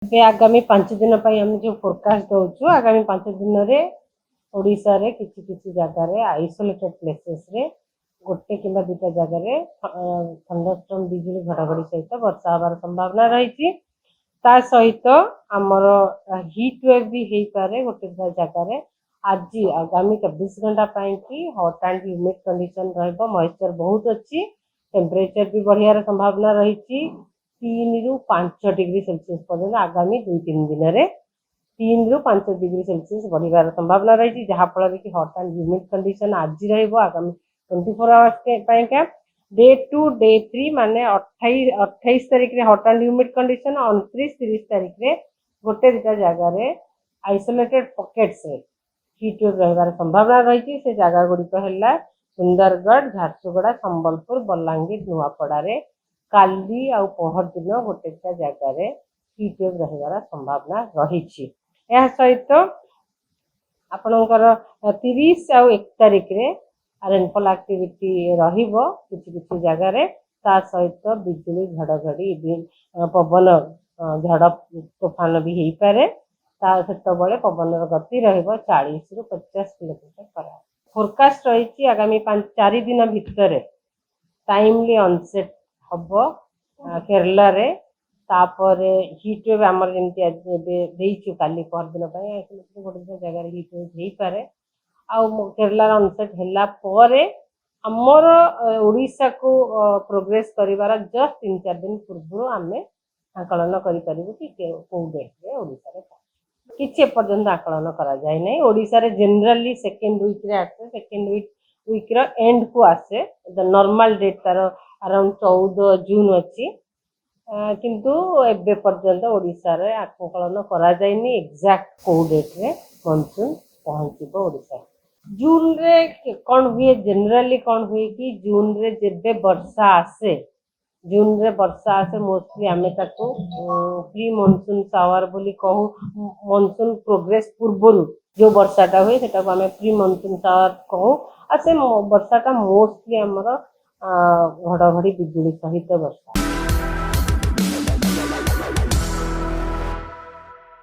ଏବେ ଆଗାମୀ 5 ଦିନ ପାଇଁ ଆମେ ଯେଉଁ ଫୋରକାଷ୍ଟ ଦେଉଛୁ, ଆଗାମୀ 5 ଦିନରେ ଓଡ଼ିଶାରେ କିଛି କିଛି ଜାଗାରେ ଆଇସୋଲେଟେଡ୍ ପ୍ଲେସେସରେ ଗୋଟେ କିମ୍ବା ଦୁଇଟା ଜାଗାରେ ଥଣ୍ଡରଷ୍ଟର୍ମ ବିଜୁଳି ଘଡ଼ଘଡ଼ି ସହିତ ବର୍ଷା ହେବାର ସମ୍ଭାବନା ରହିଛି। ତା ସହିତ ଆମର ହିଟ୍ ୱେଭ୍ ବି ହେଇପାରେ ଗୋଟେ ଦୁଇଟା ଜାଗାରେ। ଆଜି ଆଗାମୀ 24 ଘଣ୍ଟା ପାଇଁ କି ହଟ୍ ଆଣ୍ଡ ହ୍ୟୁମିଡ୍ କଣ୍ଡିସନ୍ ରହିବ। ମଏଶ୍ଚର ବହୁତ ଅଛି, ଟେମ୍ପରେଚର ବି ବଢ଼ିବାର ସମ୍ଭାବନା ରହିଛି। 3 ରୁ 5 डिग्री सेल्सियस पर्यंत आगामी 2-3 दिन में 3 ରୁ 5 डिग्री सेल्सियस बढ़िबार संभावना रही, जहाँफल कि हट एंड ह्यूमिड कंडीशन आज रगामी 24 आवर्स डे 2 डे 3 माने 28 तारीख में हट एंड ह्यूमिड कंडीशन, 29-30 तारीख में गोटे दुटा जगार आइसोलेटेड पॉकेट्स हीट वेव रहिबार संभावना रही। से जगह गुड़िक है सुंदरगढ़, झारसुगुड़ा, संबलपुर, बलांगीर, नुआपड़ा। काली आ पहर दिन गोटे जगार हीट वेव रहिबार संभावना रही। सहित आपणकर 30 आ 1 तारीख रे रेनफॉल एक्टिविटी रहिबो किछि किछि जगार। ता सहित बिजुली घड़घड़ी पवन झड़ तूफान भी हो पारे। सेतबले पवन गति रहिबो 40 ରୁ 50 किलोमीटर पर आवर। फोरकास्ट रही आगामी 4 दिन भितर टाइमली ऑनसेट हम केरला रे। तापरे हीट वेव आमर जमी आज काली पर दिन गोटे जगह हीट वेव हो पारे। केरला ऑनसेट है आमर ओडिशा को प्रोग्रेस करिवार जस्ट 3-4 दिन पूर्व आम आकलन करूँ कि कौ डेट रे ओडिशा रे किछि एपर्यंत आकलन करा जाय नै। ओडिशा रे जनरली सेकेंड वीक रे आसे, सेकेंड वीक रो एंड को आसे। नॉर्मल डेट तार अराउंड 14 जून अच्छी, किंतु एबे पर्यंत ओडिशा रे आकलन करा जायनी एग्जैक्ट को डेट रे मॉनसून पहुंचबो ओडिशा। जून रे कौन हुए, जनरली कौन हुए कि जून रे जेबे वर्षा आसे, जून रे वर्षा आसे मोस्टली आमे ताको प्री मॉनसून शावर बोली कहू। मॉनसून प्रोग्रेस पूर्व जो वर्षाटा हुए सेटा को आमे प्री मॉनसून शावर कहू। आ से वर्षाटा मोस्टली हमर घड़घड़ी बिजुली सहित वर्षा।